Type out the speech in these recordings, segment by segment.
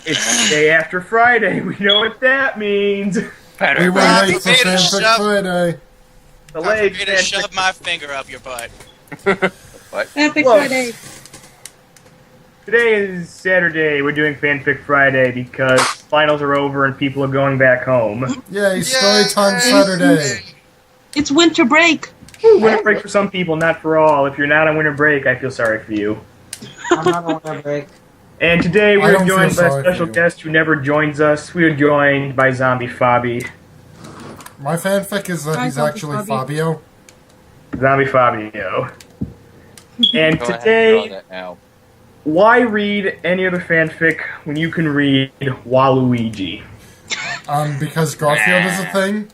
It's the day after Friday. We know what that means. We were late for Fanfic Friday. Delayed to shove my finger up your butt. What? Fanfic Friday. Today is Saturday. We're doing Fanfic Friday because finals are over and people are going back home. Yay, story time Saturday. It's winter break. Winter break for some people, not for all. If you're not on winter break, I feel sorry for you. I'm not on winter break. And today I we're don't joined feel by a sorry special for you. guest who never joins us. We are joined by Zombie Fabi. My fanfic is that Hi, he's Zombie actually Fabi. Fabio. Zombie Fabio. And Go ahead and today, draw that now. why read any other fanfic when you can read Waluigi? Because Garfield is a thing.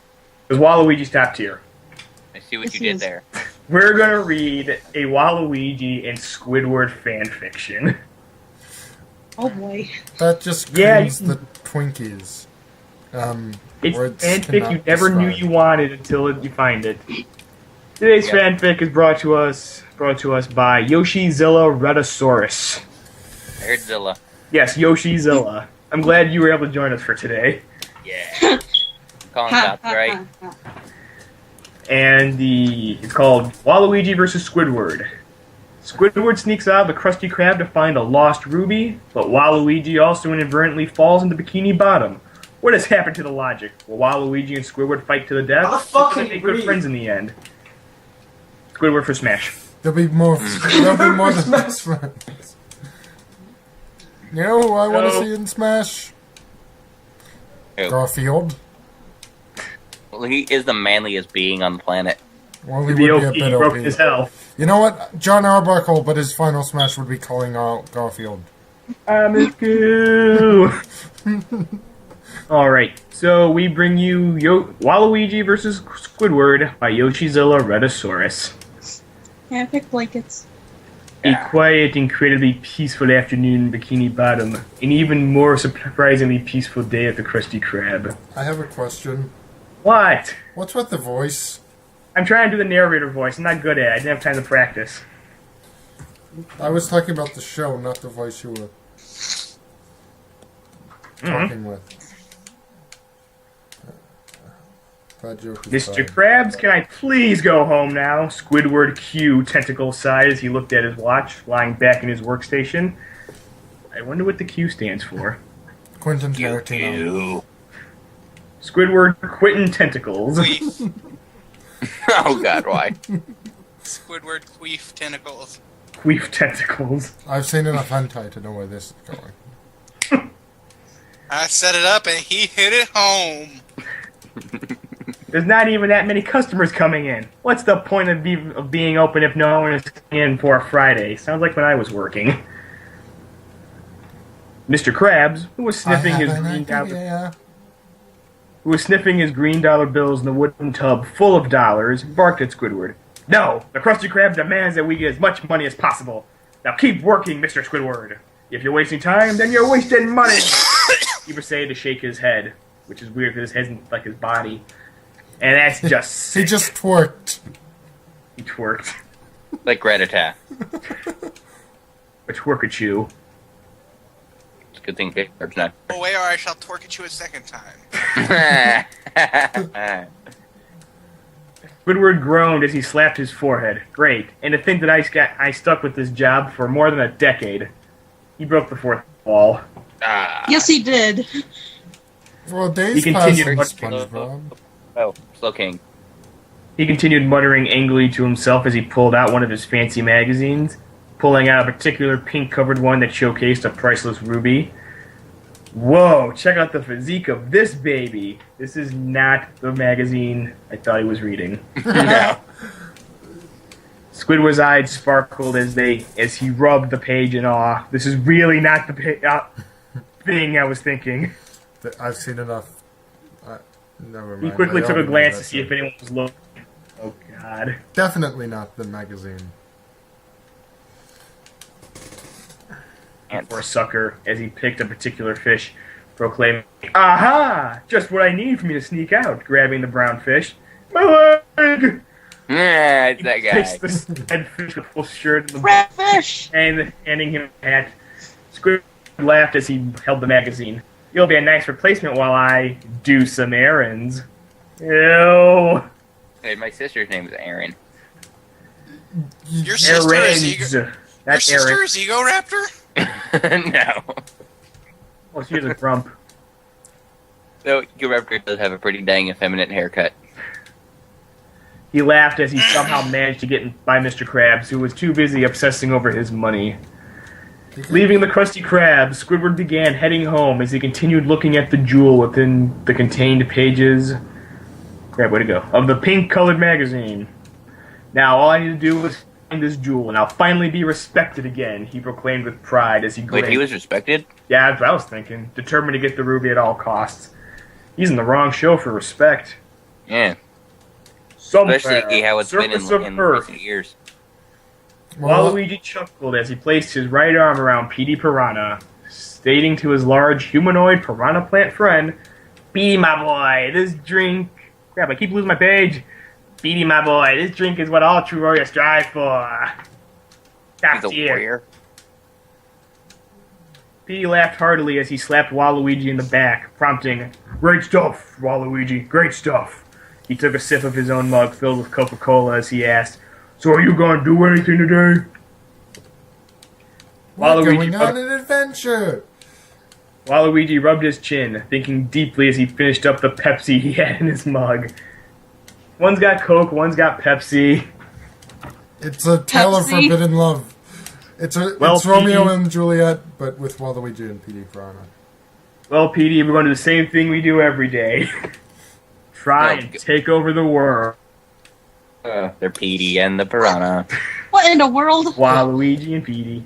Because Waluigi's top tier. I see what Yes, you he did is. there. We're gonna read a Waluigi and Squidward fanfiction. Oh boy. That just Yeah, creams the Twinkies. It's words fanfic you cannot never knew describe. you wanted until you find it. Today's Yep. fanfic is brought to us by Yoshizilla Rhedosaurus. I heard Zilla. Yes, Yoshizilla. I'm glad you were able to join us for today. Yeah. Calling copyright. And it's called Waluigi vs. Squidward. Squidward sneaks out of the Krusty Krab to find a lost ruby, but Waluigi also inadvertently falls into Bikini Bottom. What has happened to the logic? Will Waluigi and Squidward fight to the death? I'll Or fucking will they make good breathe. friends in the end? Squidward for Smash. There'll be more. There'll be more than best friends. You know who I want to No. see in Smash? Who? Garfield. Well, he is the manliest being on the planet. Well, he would The be a OP bit broke OP. as hell. You know what? John Arbuckle, but his final Smash would be calling out Garfield. I'm a goo. Alright, so we bring you Waluigi vs. Squidward by Yoshizilla Rhedosaurus. Fanfic blankets. A quiet, incredibly peaceful afternoon in Bikini Bottom. An even more surprisingly peaceful day at the Krusty Krab. I have a question. What? What's with the voice? I'm trying to do the narrator voice. I'm not good at it. I didn't have time to practice. I was talking about the show, not the voice you were talking with. That joke is Mr. bad. Krabs, can I please go home now? Squidward Q tentacle sighed as he looked at his watch, lying back in his workstation. I wonder what the Q stands for. Quentin Tarantino. Squidward Quentin Tentacles. Queef. Oh god, why? Squidward queef tentacles. Queef Tentacles. I've seen enough hentai to know where this is going. I set it up and he hit it home. There's not even that many customers coming in. What's the point of being open if no one is in for a Friday? Sounds like when I was working. Mr. Krabs, who was sniffing his green dollar bills in the wooden tub full of dollars, barked at Squidward. No, the Krusty Krab demands that we get as much money as possible. Now keep working, Mr. Squidward. If you're wasting time, then you're wasting money. He proceeded to shake his head, which is weird because his head's like his body. And that's just He just twerked. He twerked. Like Gratata. A twerkachew. It's a good thing Victor's not. Away or I shall torque at you a second time. Squidward groaned as he slapped his forehead. Great. And to think that I stuck with this job for more than a decade. He broke the fourth wall. Yes, he did. Well, days He pass in continued- SpongeBob. Oh, Slow King. He continued muttering angrily to himself as he pulled out one of his fancy magazines, pulling out a particular pink-covered one that showcased a priceless ruby. Whoa, check out the physique of this baby. This is not the magazine I thought he was reading. No. Squidward's eyes sparkled as he rubbed the page in awe. This is really not the thing I was thinking. I've seen enough. Never mind. He quickly I took a already glance know to see if anyone was looking. Oh, God. Definitely not the magazine. For a sucker, as he picked a particular fish, proclaiming, "Aha! Just what I need for me to sneak out," grabbing the brown fish. My leg! Yeah, it's that He picks guy. the red fish with full shirt Red fish! and handing him a hat. Squidward laughed as he held the magazine. You'll be a nice replacement while I do some errands. Ew. Hey, my sister's name is Aaron. Your sister is Errands. Your That's sister Eric. is Ego Raptor? No. Well, she has a grump. Though Ego Raptor does have a pretty dang effeminate haircut. He laughed as he somehow managed to get by Mr. Krabs, who was too busy obsessing over his money. Leaving the Krusty Krab, Squidward began heading home as he continued looking at the jewel within the contained pages. Crab, way to go. Of the pink-colored magazine. Now, all I need to do is find this jewel, and I'll finally be respected again, he proclaimed with pride as he Wait, he was respected? Yeah, that's what I was thinking. Determined to get the ruby at all costs. He's in the wrong show for respect. Yeah. Somewhere, Especially how it's been surface in of Earth. recent years. Well, Waluigi chuckled as he placed his right arm around Petey Piranha, stating to his large humanoid piranha plant friend, Petey, my boy, this drink... Crap, I keep losing my page. Petey, my boy, this drink is what all true warriors strive for. Top He's a tier. warrior. Petey laughed heartily as he slapped Waluigi in the back, prompting, Great stuff, Waluigi, great stuff. He took a sip of his own mug filled with Coca-Cola as he asked, So are you going to do anything today? we're going on an adventure. Waluigi rubbed his chin, thinking deeply as he finished up the Pepsi he had in his mug. One's got Coke, one's got Pepsi. It's a tale of Pepsi. forbidden love. It's Romeo and Juliet, but with Waluigi and Petey Piranha. Well, Petey, we're going to do the same thing we do every day. Try and take over the world. They're Petey and the Piranha. What in the world? Waluigi and Petey.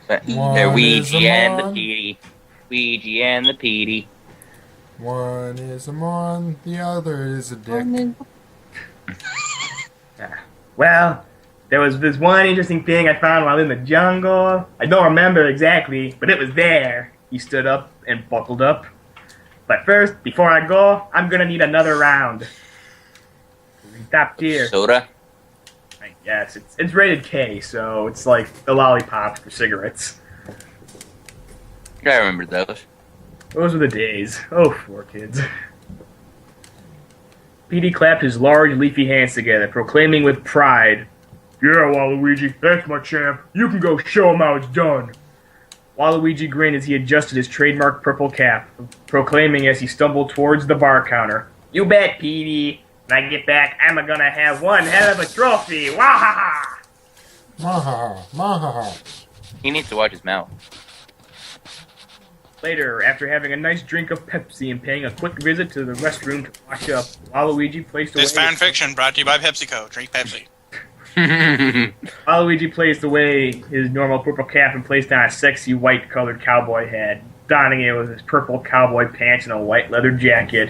They're One is a Ouija and the mon, Petey. Ouija and the Petey. one is a mon, the other is a dick. Well, there was this one interesting thing I found while in the jungle. I don't remember exactly, but it was there. He stood up and buckled up. But first, before I go, I'm gonna need another round. Top tier. Soda? Yes, it's rated K, so it's like the lollipop for cigarettes. I remember those. Those were the days. Oh, poor kids. Petey clapped his large, leafy hands together, proclaiming with pride, Yeah, Waluigi, that's my champ. You can go show him how it's done. Waluigi grinned as he adjusted his trademark purple cap, proclaiming as he stumbled towards the bar counter, You bet, Petey. When I get back, I'm gonna have one hell of a trophy. Wahaha! Mahaha, mahaha. He needs to watch his mouth. Later, after having a nice drink of Pepsi and paying a quick visit to the restroom to wash up, Waluigi placed away... This fan fiction brought to you by PepsiCo. Drink Pepsi. Waluigi placed away his normal purple cap and placed on a sexy white-colored cowboy hat, donning it with his purple cowboy pants and a white leather jacket,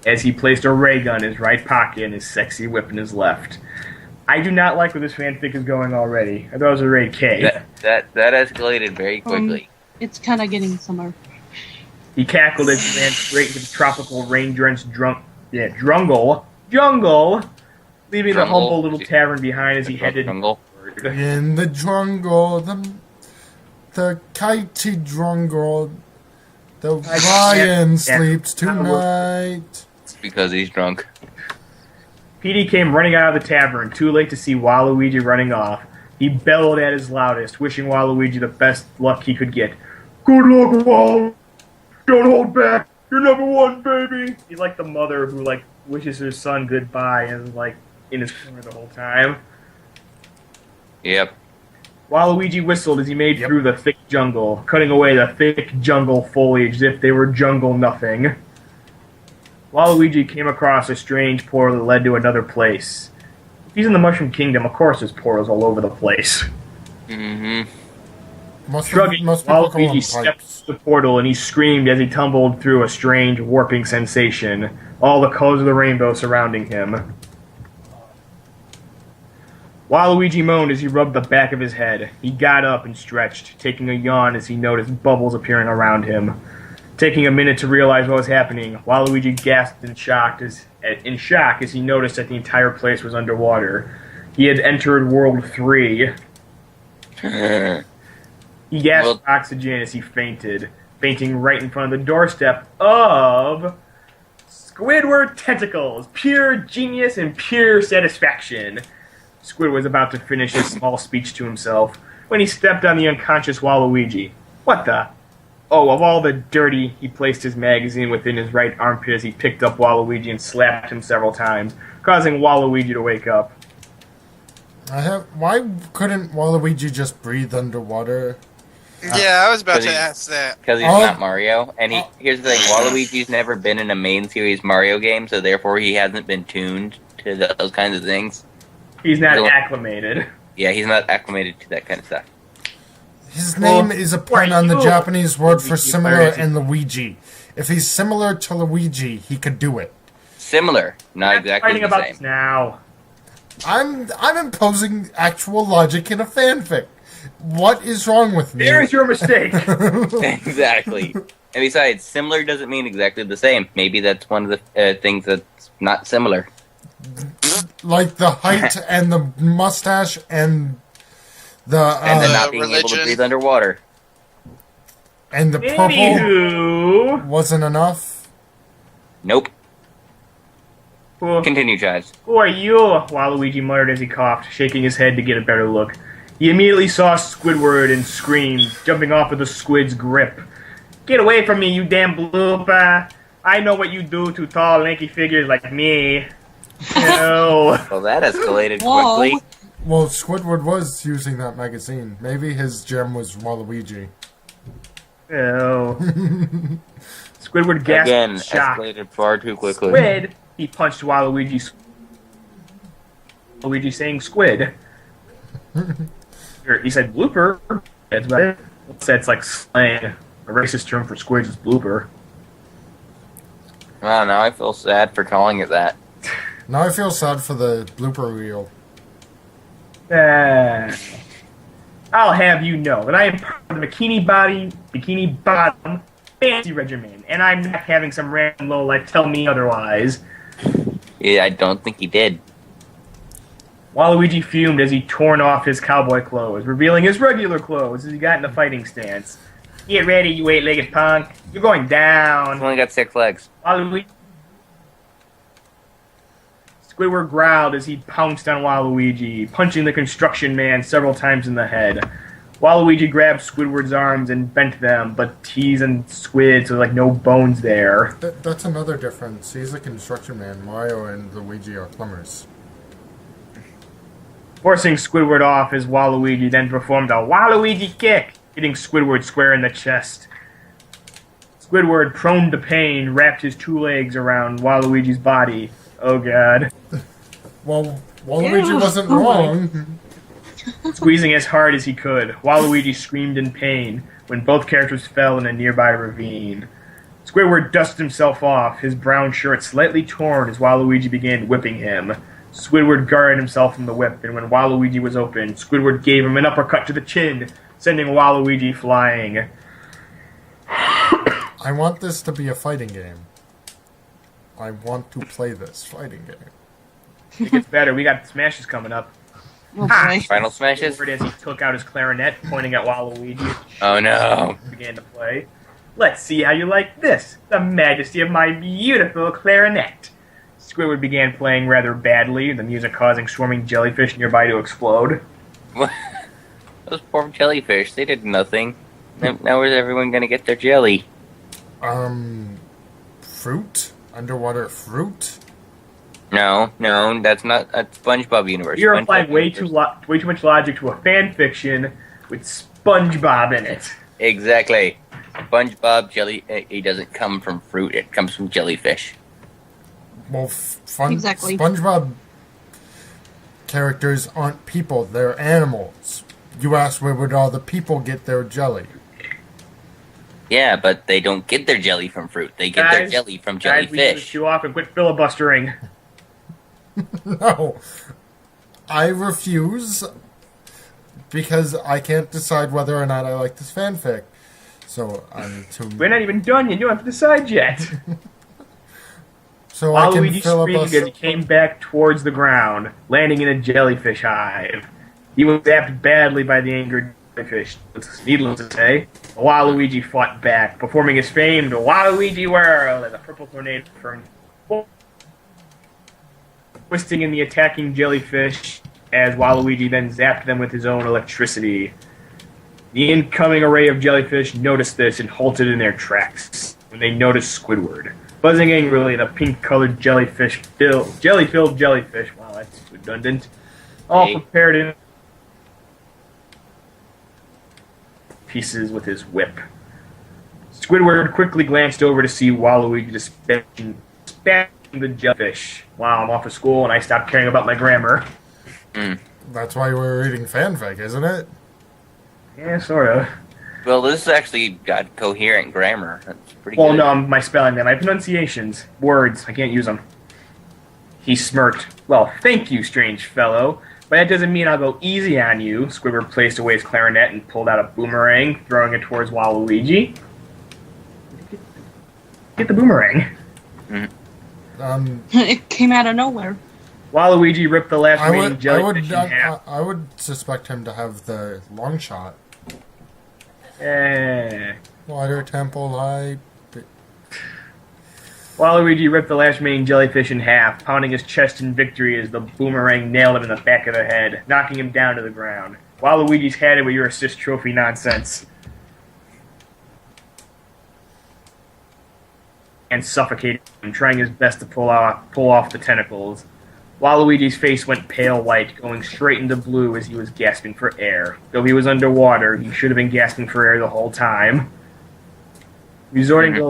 as he placed a ray gun in his right pocket and his sexy whip in his left. I do not like where this fanfic is going already. I thought it was a rated K. That escalated very quickly. It's kind of getting somewhere. He cackled as he ran straight into the tropical rain-drenched jungle, leaving the humble little tavern behind as he headed Jungle. In the jungle, the kitey jungle, the lion sleeps tonight. It's because he's drunk. Petey came running out of the tavern, too late to see Waluigi running off. He bellowed at his loudest, wishing Waluigi the best luck he could get. Good luck, Wal! Don't hold back! You're number one, baby! He's like the mother who, wishes her son goodbye and is, in his corner the whole time. Yep. Waluigi whistled as he made through the thick jungle, cutting away the thick jungle foliage as if they were jungle nothing. Waluigi came across a strange portal that led to another place. If he's in the Mushroom Kingdom, of course there's portals all over the place. Mm-hmm. Shrugging, Waluigi stepped through the portal and he screamed as he tumbled through a strange warping sensation, all the colors of the rainbow surrounding him. Waluigi moaned as he rubbed the back of his head. He got up and stretched, taking a yawn as he noticed bubbles appearing around him. Taking a minute to realize what was happening, Waluigi gasped in shock as he noticed that the entire place was underwater. He had entered World 3. He gasped Well- oxygen as he fainted, fainting right in front of the doorstep of Squidward Tentacles. Pure genius and pure satisfaction. Squidward was about to finish his small speech to himself when he stepped on the unconscious Waluigi. What the? Oh, of all the dirty, he placed his magazine within his right armpit as he picked up Waluigi and slapped him several times, causing Waluigi to wake up. Why couldn't Waluigi just breathe underwater? Yeah, I was about 'Cause to he- ask that. Because he's Oh. not Mario. And here's the thing, Waluigi's never been in a main series Mario game, so therefore he hasn't been tuned to those kinds of things. He's not Hello. acclimated. Yeah, he's not acclimated to that kind of stuff. His name is a pun on the you- Japanese word for Luigi similar Pirates. and Luigi. If he's similar to Luigi, he could do it. Similar, not We're exactly fighting the about same. this now. I'm imposing actual logic in a fanfic. What is wrong with me? There's your mistake. Exactly. And besides, similar doesn't mean exactly the same. Maybe that's one of the things that's not similar. Like the height and the mustache and the And then not being able to religion. breathe underwater. and the purple Anywho, wasn't enough. Nope. who, Continue, Chaz. who are you? Waluigi muttered as he coughed, shaking his head to get a better look. He immediately saw Squidward and screamed, jumping off of the squid's grip. Get away from me, you damn blooper! I know what you do to tall, lanky figures like me. No. Well, that escalated Whoa. quickly. Well, Squidward was using that magazine. Maybe his gem was Waluigi. No. Squidward gasped Again, in shock. escalated far too quickly. Squid! He punched Waluigi. Waluigi saying squid. He said blooper. That's about it. That's like slang. A racist term for squids is blooper. Wow, now I feel sad for calling it that. Now I feel sad for the blooper reel. I'll have you know that I am part of the Bikini Bottom Fancy Regimen, and I'm not having some random lowlife tell me otherwise. Yeah, I don't think he did. Waluigi fumed as he torn off his cowboy clothes, revealing his regular clothes as he got in the fighting stance. Get ready, you eight-legged punk. You're going He's down. only got 6 legs. Waluigi. Squidward growled as he pounced on Waluigi, punching the construction man several times in the head. Waluigi grabbed Squidward's arms and bent them, but he's and Squid, so like no bones there. That's another difference. He's a construction man. Mario and Luigi are plumbers. Forcing Squidward off as Waluigi then performed a Waluigi kick, hitting Squidward square in the chest. Squidward, prone to pain, wrapped his two legs around Waluigi's body. Oh god. Well, Waluigi Ew. wasn't Oh my. wrong. Squeezing as hard as he could, Waluigi screamed in pain when both characters fell in a nearby ravine. Squidward dusted himself off, his brown shirt slightly torn as Waluigi began whipping him. Squidward guarded himself from the whip, and when Waluigi was open, Squidward gave him an uppercut to the chin, sending Waluigi flying. I want this to be a fighting game. I want to play this fighting game. It gets better. We got smashes coming up. Oh boy. Final smashes? Squidward as he took out his clarinet, pointing at Waluigi, Oh no. began to play. Let's see how you like this, the majesty of my beautiful clarinet. Squidward began playing rather badly, the music causing swarming jellyfish nearby to explode. Those poor jellyfish, they did nothing. Now where's everyone gonna get their jelly? Fruit? Underwater fruit? No, that's not a SpongeBob universe. You're SpongeBob applying way universe. too much logic to a fan fiction with SpongeBob in it. Exactly. SpongeBob jelly, he doesn't come from fruit, it comes from jellyfish. Well, Exactly. SpongeBob characters aren't people, they're animals. You asked where would all the people get their jelly? Yeah, but they don't get their jelly from fruit. They get their Guys, jelly from Guys, we need to jellyfish. chew off and quit filibustering. No. I refuse because I can't decide whether or not I like this fanfic. So I'm too... We're not even done yet. You don't have to decide yet. So I can Waluigi screamed as he filibuster... came back towards the ground, landing in a jellyfish hive. He was zapped badly by the angered jellyfish. Needless to say, Waluigi fought back, performing his famed Waluigi Whirl as a purple tornado from twisting in the attacking jellyfish as Waluigi then zapped them with his own electricity. The incoming array of jellyfish noticed this and halted in their tracks when they noticed Squidward. Buzzing angrily, the pink-colored jelly-filled jellyfish, wow, that's redundant, all prepared in pieces with his whip. Squidward quickly glanced over to see Waluigi dispatching the jellyfish. Wow, I'm off of school and I stopped caring about my grammar. That's why we're reading fanfic, isn't it? Yeah, sort of. Well, this actually got coherent grammar. That's pretty Well, good. no, my spelling, my pronunciations, words, I can't use them. He smirked. Well, thank you, strange fellow, but that doesn't mean I'll go easy on you. Squidward placed away his clarinet and pulled out a boomerang, throwing it towards Waluigi. Get the boomerang. It came out of nowhere. Waluigi ripped the last remaining jellyfish in half. I would suspect him to have the long shot. Water temple light. Waluigi ripped the last remaining jellyfish in half, pounding his chest in victory as the boomerang nailed him in the back of the head, knocking him down to the ground. Waluigi's had it with your assist trophy nonsense. And suffocated him, trying his best to pull off the tentacles. Waluigi's face went pale white, going straight into blue as he was gasping for air. Though he was underwater, he should have been gasping for air the whole time. Resorting to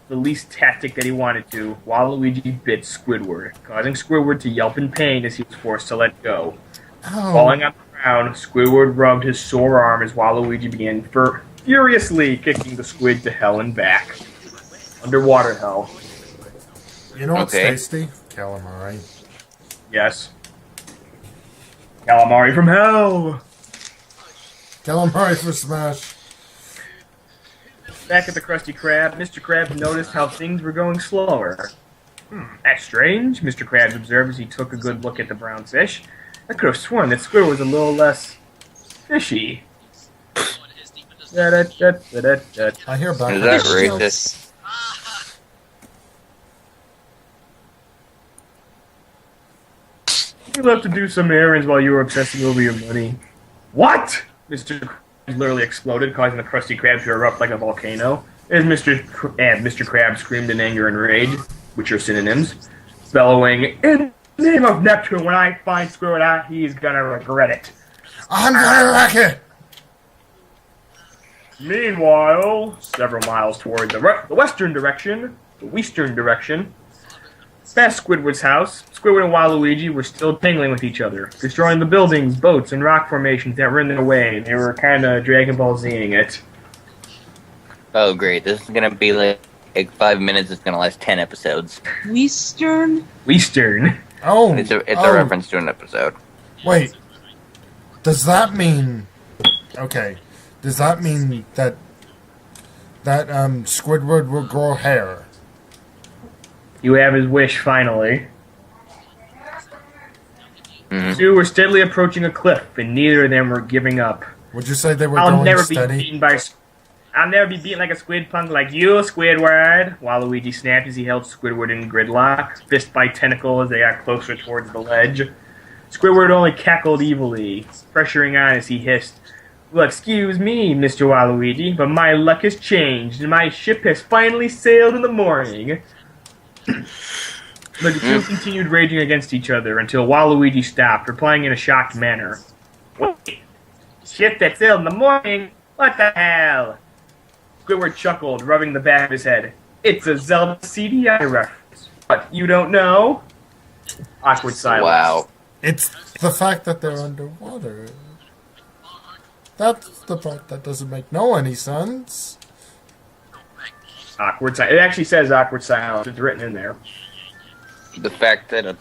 the least tactic that he wanted to, Waluigi bit Squidward, causing Squidward to yelp in pain as he was forced to let go. Oh. Falling on the ground, Squidward rubbed his sore arm as Waluigi began furiously kicking the squid to hell and back. Underwater hell. You know what's Okay. tasty? Calamari. Yes. Calamari from hell! Calamari for Smash. Back at the Krusty Krab, Mr. Krabs noticed how things were going slower. That's strange, Mr. Krabs observed as he took a good look at the brown fish. I could have sworn that Squidward was a little less fishy. Da-da-da-da-da-da. I hear back. Is that Fish racist? You left to do some errands while you were obsessing over your money. What? Mr. Krabs literally exploded, causing the Krusty Krab to erupt like a volcano. As Mr. Krabs screamed in anger and rage, which are synonyms, bellowing, "In the name of Neptune, when I find Squidward out, he's gonna regret it." I'm gonna wreck it! Meanwhile, several miles toward the western direction, past Squidward's house, Squidward and Waluigi were still tangling with each other, destroying the buildings, boats, and rock formations that were in their way. They were kind of Dragon Ball Z-ing it. Oh, great. This is going to be like 5 minutes. It's going to last 10 episodes. Western? Oh! It's a reference to an episode. Wait. Does that mean... Okay. Does that mean that Squidward will grow hair? You have his wish, finally. Mm-hmm. Two were steadily approaching a cliff, and neither of them were giving up. Would you say they were I'll going never steady? be beaten like a squid punk like you, Squidward. Waluigi snapped as he held Squidward in gridlock, fist by tentacle as they got closer towards the ledge. Squidward only cackled evilly, pressuring on as he hissed, "Well, excuse me, Mr. Waluigi, but my luck has changed, and my ship has finally sailed in the morning." The two continued raging against each other until Waluigi stopped, replying in a shocked manner. "Wait, ship that sailed in the morning? What the hell?" Squidward chuckled, rubbing the back of his head. "It's a Zelda CDI reference. What, you don't know?" Awkward silence. Wow. It's the fact that they're underwater. That's the part that doesn't make any sense. Awkward silence. It actually says awkward silence. It's written in there. The fact that a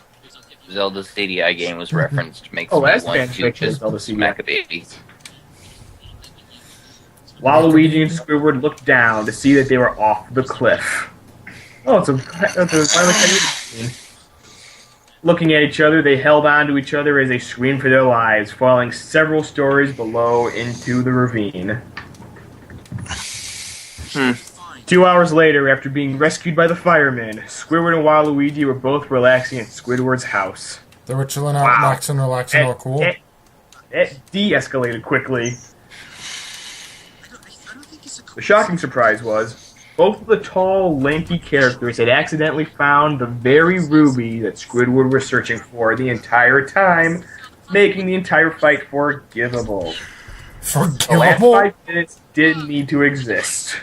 Zelda CDI game was referenced makes Oh, me that's want to fanfiction, just Zelda CDI. smack a baby. Waluigi and Squidward looked down to see that they were off the cliff. Oh, it's a Violet Coyote scene. Looking at each other, they held on to each other as they screamed for their lives, falling several stories below into the ravine. 2 hours later, after being rescued by the firemen, Squidward and Waluigi were both relaxing at Squidward's house. They were chilling out, Wow. maxing, relaxing, all cool. It de-escalated quickly. The shocking surprise was, both of the tall, lanky characters had accidentally found the very ruby that Squidward was searching for the entire time, making the entire fight forgivable. The last Forgivable? 5 minutes didn't need to exist.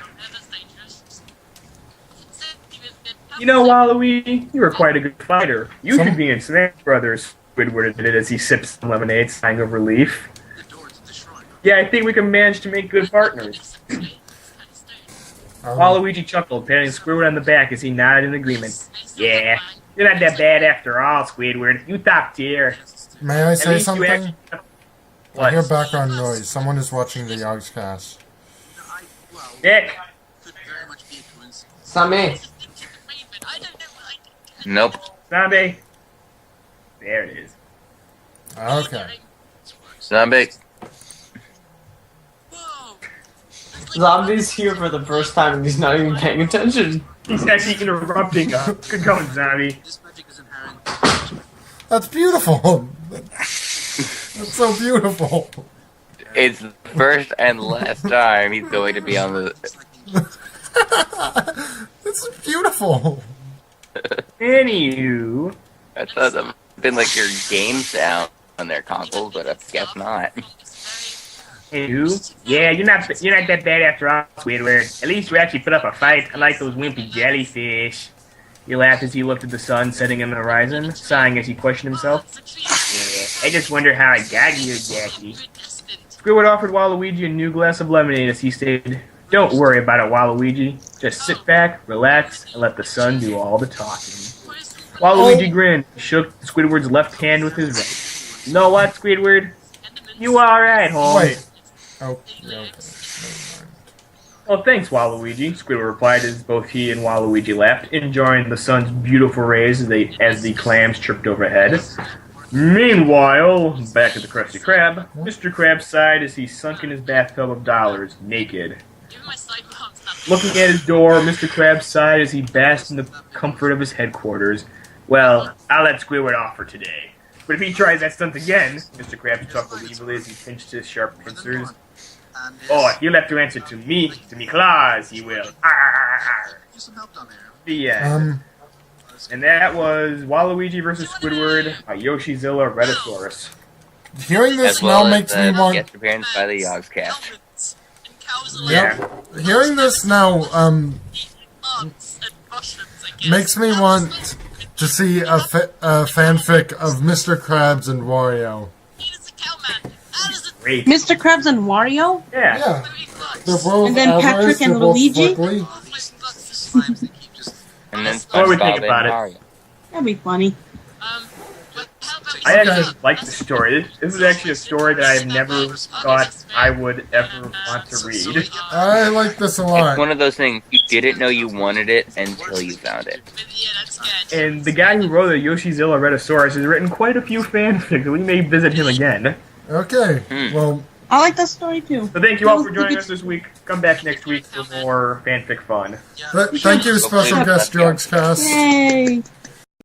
You know, Waluigi, you were quite a good fighter. You should be in Smash Brothers, Squidward admitted as he sips some lemonade, sighing of relief. Yeah, I think we can manage to make good partners. Waluigi chuckled, patting Squidward on the back as he nodded in agreement. Yeah, you're not that bad after all, Squidward. You top tier. May I say least you something? actually- I What? hear background noise. Someone is watching the Yogscast. Nick! It's not me. Nope. Zombie! There it is. Okay. Zombie. Zombie's here for the first time and he's not even paying attention. He's actually interrupting us. Good going, Zombie. That's beautiful. That's so beautiful. It's the first and last time he's going to be on the... It's beautiful. Anywho, I thought that would have been like your game sound on their consoles, but I guess not. yeah, you're not that bad after all, Squidward. At least you actually put up a fight, unlike those wimpy jellyfish. He laughed as he looked at the sun setting in the horizon, sighing as he questioned himself. Yeah, I just wonder how I got here, Jackie. Squidward offered Waluigi a new glass of lemonade as he stated, "Don't worry about it, Waluigi. Just sit back, relax, and let the sun do all the talking." Waluigi grinned, shook Squidward's left hand with his right. You know what, Squidward? You alright, Holmes. Wait. Oh, yeah, okay. Never mind. Well, thanks, Waluigi, Squidward replied as both he and Waluigi laughed, enjoying the sun's beautiful rays as the clams chirped overhead. Meanwhile, back at the Krusty Krab, Mr. Krab sighed as he sunk in his bathtub of dollars, naked. Looking at his door, Mr. Krab sighed as he basked in the comfort of his headquarters. Well, I'll let Squidward off for today. But if he tries that stunt again, Mr. Krabs chuckled evilly as he pinched his sharp pincers. Oh, he'll have to answer to me claws, he will. Arr. The end. And that was Waluigi vs. Squidward by Yoshizilla Redisaurus. Hearing this As well now as makes me want. guest appearance by the Yogscast. Yep. Hearing this now, makes me want to see a fanfic of Mr. Krabs and Wario. Great. Mr. Krabs and Wario? Yeah. Yeah. They're both And then avarice, Patrick and they're both Luigi? flickly. And then What do we think SpongeBob about it? and Mario. That'd be funny. I actually like the story. This is actually a story that I've never thought I would ever want to read. I like this a It's lot. one of those things, you didn't know you wanted it until you found it. And the guy who wrote the Yoshizilla Redisaurus has written quite a few fanfics. We may visit him again. Okay, well, I like that story too. So thank you all for joining us this week. Come back next week for more fanfic fun. thank you, special guest Yogscast. Yay!